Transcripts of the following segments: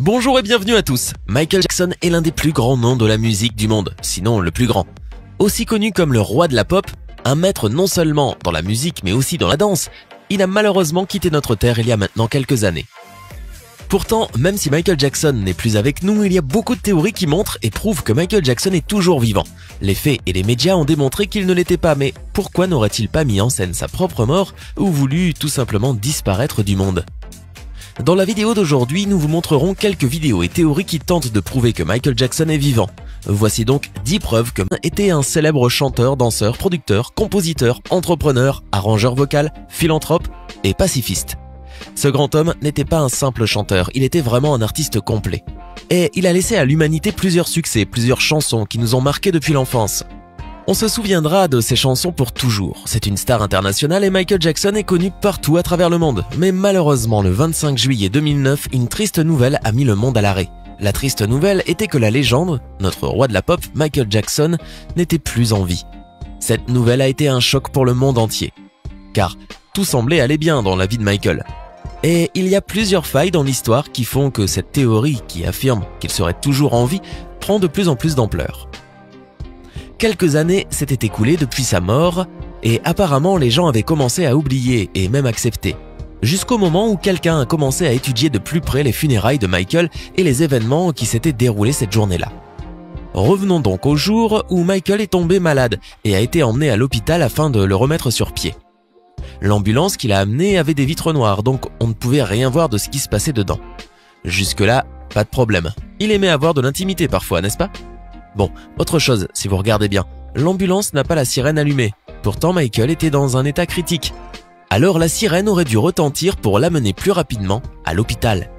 Bonjour et bienvenue à tous. Michael Jackson est l'un des plus grands noms de la musique du monde, sinon le plus grand. Aussi connu comme le roi de la pop, un maître non seulement dans la musique mais aussi dans la danse, il a malheureusement quitté notre terre il y a maintenant quelques années. Pourtant, même si Michael Jackson n'est plus avec nous, il y a beaucoup de théories qui montrent et prouvent que Michael Jackson est toujours vivant. Les faits et les médias ont démontré qu'il ne l'était pas, mais pourquoi n'aurait-il pas mis en scène sa propre mort ou voulu tout simplement disparaître du monde ? Dans la vidéo d'aujourd'hui, nous vous montrerons quelques vidéos et théories qui tentent de prouver que Michael Jackson est vivant. Voici donc 10 preuves que était un célèbre chanteur, danseur, producteur, compositeur, entrepreneur, arrangeur vocal, philanthrope et pacifiste. Ce grand homme n'était pas un simple chanteur, il était vraiment un artiste complet. Et il a laissé à l'humanité plusieurs succès, plusieurs chansons qui nous ont marqués depuis l'enfance. On se souviendra de ces chansons pour toujours. C'est une star internationale et Michael Jackson est connu partout à travers le monde. Mais malheureusement, le 25 juillet 2009, une triste nouvelle a mis le monde à l'arrêt. La triste nouvelle était que la légende, notre roi de la pop, Michael Jackson, n'était plus en vie. Cette nouvelle a été un choc pour le monde entier. Car tout semblait aller bien dans la vie de Michael. Et il y a plusieurs failles dans l'histoire qui font que cette théorie qui affirme qu'il serait toujours en vie prend de plus en plus d'ampleur. Quelques années s'étaient écoulées depuis sa mort et apparemment les gens avaient commencé à oublier et même accepter. Jusqu'au moment où quelqu'un a commencé à étudier de plus près les funérailles de Michael et les événements qui s'étaient déroulés cette journée-là. Revenons donc au jour où Michael est tombé malade et a été emmené à l'hôpital afin de le remettre sur pied. L'ambulance qu'il a amené avait des vitres noires, donc on ne pouvait rien voir de ce qui se passait dedans. Jusque-là, pas de problème. Il aimait avoir de l'intimité parfois, n'est-ce pas ? Bon, autre chose, si vous regardez bien, l'ambulance n'a pas la sirène allumée. Pourtant, Michael était dans un état critique. Alors la sirène aurait dû retentir pour l'amener plus rapidement à l'hôpital.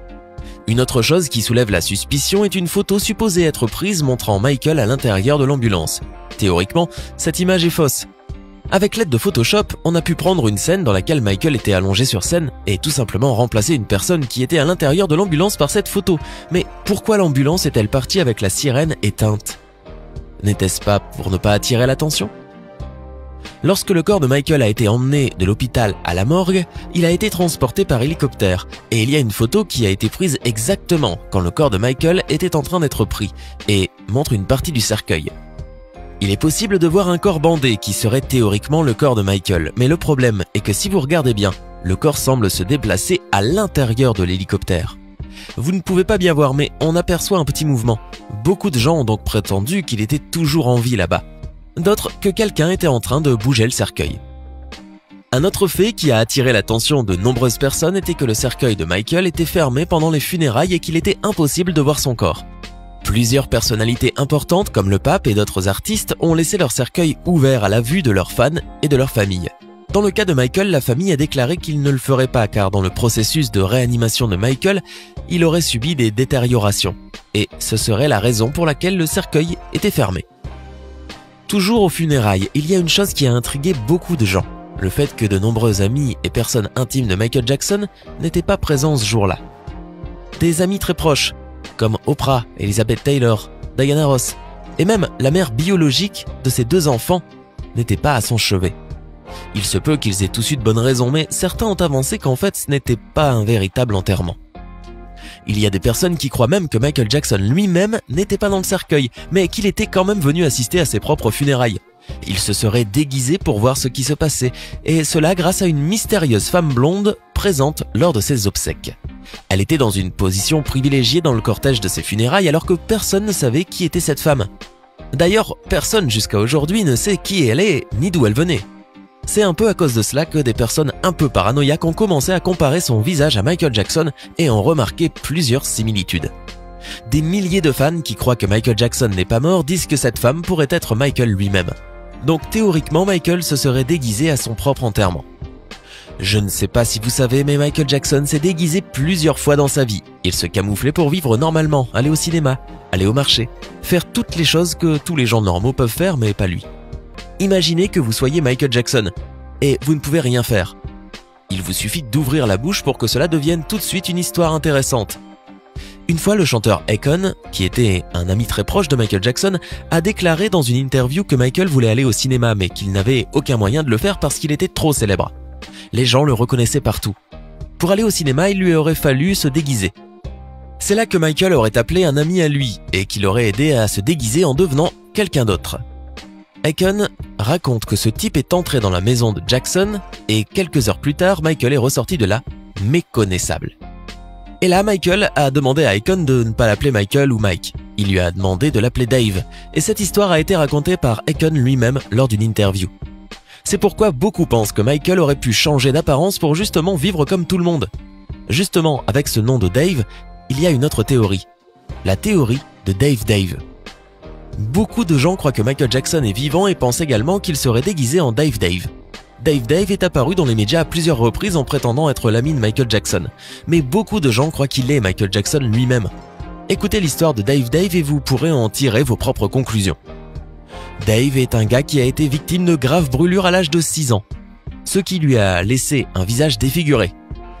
Une autre chose qui soulève la suspicion est une photo supposée être prise montrant Michael à l'intérieur de l'ambulance. Théoriquement, cette image est fausse. Avec l'aide de Photoshop, on a pu prendre une scène dans laquelle Michael était allongé sur scène et tout simplement remplacer une personne qui était à l'intérieur de l'ambulance par cette photo. Mais pourquoi l'ambulance est-elle partie avec la sirène éteinte ? N'était-ce pas pour ne pas attirer l'attention ? Lorsque le corps de Michael a été emmené de l'hôpital à la morgue, il a été transporté par hélicoptère et il y a une photo qui a été prise exactement quand le corps de Michael était en train d'être pris et montre une partie du cercueil. Il est possible de voir un corps bandé qui serait théoriquement le corps de Michael, mais le problème est que si vous regardez bien, le corps semble se déplacer à l'intérieur de l'hélicoptère. Vous ne pouvez pas bien voir, mais on aperçoit un petit mouvement. Beaucoup de gens ont donc prétendu qu'il était toujours en vie là-bas. D'autres que quelqu'un était en train de bouger le cercueil. Un autre fait qui a attiré l'attention de nombreuses personnes était que le cercueil de Michael était fermé pendant les funérailles et qu'il était impossible de voir son corps. Plusieurs personnalités importantes comme le pape et d'autres artistes ont laissé leur cercueil ouvert à la vue de leurs fans et de leur famille. Dans le cas de Michael, la famille a déclaré qu'il ne le ferait pas car dans le processus de réanimation de Michael, il aurait subi des détériorations. Et ce serait la raison pour laquelle le cercueil était fermé. Toujours aux funérailles, il y a une chose qui a intrigué beaucoup de gens. Le fait que de nombreux amis et personnes intimes de Michael Jackson n'étaient pas présents ce jour-là. Des amis très proches, comme Oprah, Elizabeth Taylor, Diana Ross, et même la mère biologique de ses deux enfants n'était pas à son chevet. Il se peut qu'ils aient tous eu de bonnes raisons, mais certains ont avancé qu'en fait ce n'était pas un véritable enterrement. Il y a des personnes qui croient même que Michael Jackson lui-même n'était pas dans le cercueil, mais qu'il était quand même venu assister à ses propres funérailles. Il se serait déguisé pour voir ce qui se passait, et cela grâce à une mystérieuse femme blonde présente lors de ses obsèques. Elle était dans une position privilégiée dans le cortège de ses funérailles alors que personne ne savait qui était cette femme. D'ailleurs, personne jusqu'à aujourd'hui ne sait qui elle est ni d'où elle venait. C'est un peu à cause de cela que des personnes un peu paranoïaques ont commencé à comparer son visage à Michael Jackson et ont remarqué plusieurs similitudes. Des milliers de fans qui croient que Michael Jackson n'est pas mort disent que cette femme pourrait être Michael lui-même. Donc théoriquement, Michael se serait déguisé à son propre enterrement. Je ne sais pas si vous savez, mais Michael Jackson s'est déguisé plusieurs fois dans sa vie. Il se camouflait pour vivre normalement, aller au cinéma, aller au marché, faire toutes les choses que tous les gens normaux peuvent faire, mais pas lui. Imaginez que vous soyez Michael Jackson, et vous ne pouvez rien faire. Il vous suffit d'ouvrir la bouche pour que cela devienne tout de suite une histoire intéressante. Une fois, le chanteur Akon, qui était un ami très proche de Michael Jackson, a déclaré dans une interview que Michael voulait aller au cinéma, mais qu'il n'avait aucun moyen de le faire parce qu'il était trop célèbre. Les gens le reconnaissaient partout. Pour aller au cinéma, il lui aurait fallu se déguiser. C'est là que Michael aurait appelé un ami à lui et qui l'aurait aidé à se déguiser en devenant quelqu'un d'autre. Aiken raconte que ce type est entré dans la maison de Jackson et quelques heures plus tard, Michael est ressorti de là méconnaissable. Et là, Michael a demandé à Aiken de ne pas l'appeler Michael ou Mike. Il lui a demandé de l'appeler Dave. Et cette histoire a été racontée par Aiken lui-même lors d'une interview. C'est pourquoi beaucoup pensent que Michael aurait pu changer d'apparence pour justement vivre comme tout le monde. Justement, avec ce nom de Dave, il y a une autre théorie. La théorie de Dave Dave. Beaucoup de gens croient que Michael Jackson est vivant et pensent également qu'il serait déguisé en Dave Dave. Dave Dave est apparu dans les médias à plusieurs reprises en prétendant être l'ami de Michael Jackson. Mais beaucoup de gens croient qu'il est Michael Jackson lui-même. Écoutez l'histoire de Dave Dave et vous pourrez en tirer vos propres conclusions. Dave est un gars qui a été victime de graves brûlures à l'âge de 6 ans, ce qui lui a laissé un visage défiguré.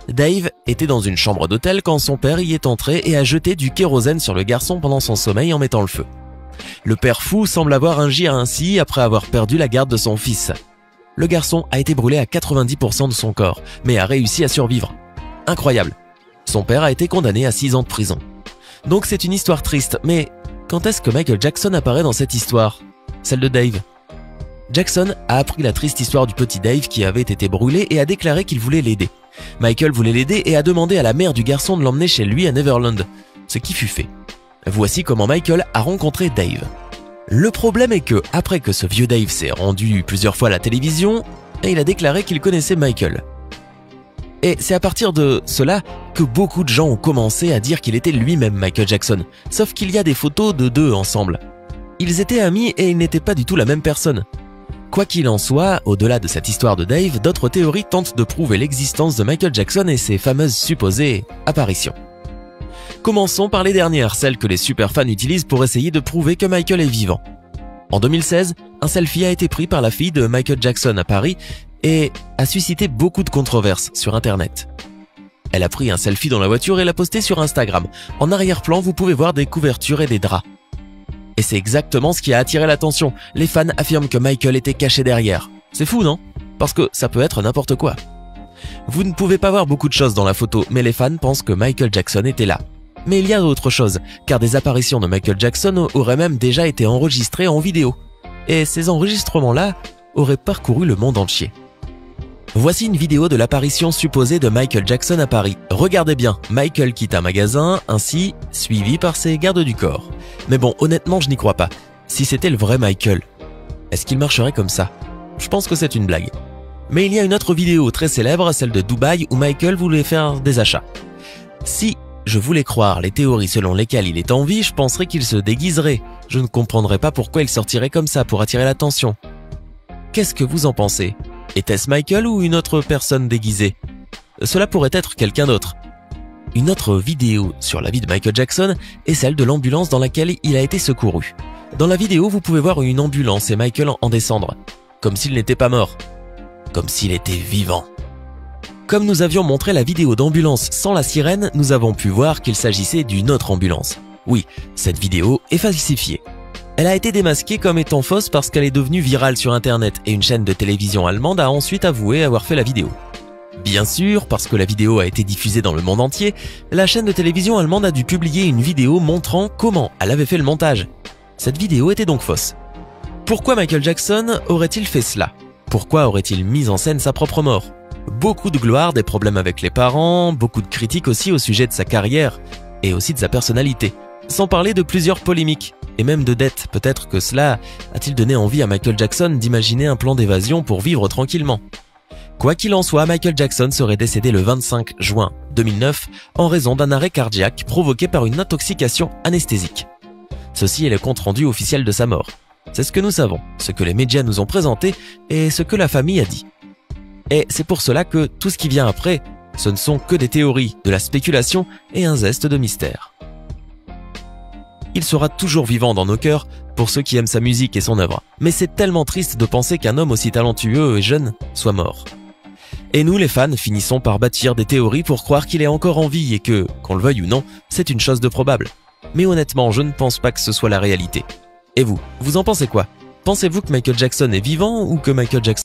Dave était dans une chambre d'hôtel quand son père y est entré et a jeté du kérosène sur le garçon pendant son sommeil en mettant le feu. Le père fou semble avoir agi ainsi après avoir perdu la garde de son fils. Le garçon a été brûlé à 90% de son corps, mais a réussi à survivre. Incroyable. Son père a été condamné à 6 ans de prison. Donc c'est une histoire triste, mais quand est-ce que Michael Jackson apparaît dans cette histoire? Celle de Dave. Jackson a appris la triste histoire du petit Dave qui avait été brûlé et a déclaré qu'il voulait l'aider. Michael voulait l'aider et a demandé à la mère du garçon de l'emmener chez lui à Neverland, ce qui fut fait. Voici comment Michael a rencontré Dave. Le problème est que, après que ce vieux Dave s'est rendu plusieurs fois à la télévision, il a déclaré qu'il connaissait Michael. Et c'est à partir de cela que beaucoup de gens ont commencé à dire qu'il était lui-même Michael Jackson, sauf qu'il y a des photos de deux ensemble. Ils étaient amis et ils n'étaient pas du tout la même personne. Quoi qu'il en soit, au-delà de cette histoire de Dave, d'autres théories tentent de prouver l'existence de Michael Jackson et ses fameuses supposées apparitions. Commençons par les dernières, celles que les superfans utilisent pour essayer de prouver que Michael est vivant. En 2016, un selfie a été pris par la fille de Michael Jackson à Paris et a suscité beaucoup de controverses sur internet. Elle a pris un selfie dans la voiture et l'a posté sur Instagram. En arrière-plan, vous pouvez voir des couvertures et des draps. Et c'est exactement ce qui a attiré l'attention. Les fans affirment que Michael était caché derrière. C'est fou, non? Parce que ça peut être n'importe quoi. Vous ne pouvez pas voir beaucoup de choses dans la photo, mais les fans pensent que Michael Jackson était là. Mais il y a d'autres choses, car des apparitions de Michael Jackson auraient même déjà été enregistrées en vidéo. Et ces enregistrements-là auraient parcouru le monde entier. Voici une vidéo de l'apparition supposée de Michael Jackson à Paris. Regardez bien, Michael quitte un magasin, ainsi suivi par ses gardes du corps. Mais bon, honnêtement, je n'y crois pas. Si c'était le vrai Michael, est-ce qu'il marcherait comme ça? Je pense que c'est une blague. Mais il y a une autre vidéo très célèbre, celle de Dubaï, où Michael voulait faire des achats. Si je voulais croire les théories selon lesquelles il est en vie, je penserais qu'il se déguiserait. Je ne comprendrais pas pourquoi il sortirait comme ça pour attirer l'attention. Qu'est-ce que vous en pensez? Était-ce Michael ou une autre personne déguisée? Cela pourrait être quelqu'un d'autre. Une autre vidéo sur la vie de Michael Jackson est celle de l'ambulance dans laquelle il a été secouru. Dans la vidéo, vous pouvez voir une ambulance et Michael en descendre, comme s'il n'était pas mort, comme s'il était vivant. Comme nous avions montré la vidéo d'ambulance sans la sirène, nous avons pu voir qu'il s'agissait d'une autre ambulance. Oui, cette vidéo est falsifiée. Elle a été démasquée comme étant fausse parce qu'elle est devenue virale sur internet et une chaîne de télévision allemande a ensuite avoué avoir fait la vidéo. Bien sûr, parce que la vidéo a été diffusée dans le monde entier, la chaîne de télévision allemande a dû publier une vidéo montrant comment elle avait fait le montage. Cette vidéo était donc fausse. Pourquoi Michael Jackson aurait-il fait cela? Pourquoi aurait-il mis en scène sa propre mort? Beaucoup de gloire, des problèmes avec les parents, beaucoup de critiques aussi au sujet de sa carrière et aussi de sa personnalité. Sans parler de plusieurs polémiques et même de dettes. Peut-être que cela a-t-il donné envie à Michael Jackson d'imaginer un plan d'évasion pour vivre tranquillement. Quoi qu'il en soit, Michael Jackson serait décédé le 25 juin 2009 en raison d'un arrêt cardiaque provoqué par une intoxication anesthésique. Ceci est le compte-rendu officiel de sa mort. C'est ce que nous savons, ce que les médias nous ont présenté et ce que la famille a dit. Et c'est pour cela que tout ce qui vient après, ce ne sont que des théories, de la spéculation et un zeste de mystère. Il sera toujours vivant dans nos cœurs pour ceux qui aiment sa musique et son œuvre. Mais c'est tellement triste de penser qu'un homme aussi talentueux et jeune soit mort. Et nous, les fans, finissons par bâtir des théories pour croire qu'il est encore en vie et que, qu'on le veuille ou non, c'est une chose de probable. Mais honnêtement, je ne pense pas que ce soit la réalité. Et vous en pensez quoi? Pensez-vous que Michael Jackson est vivant ou que Michael Jackson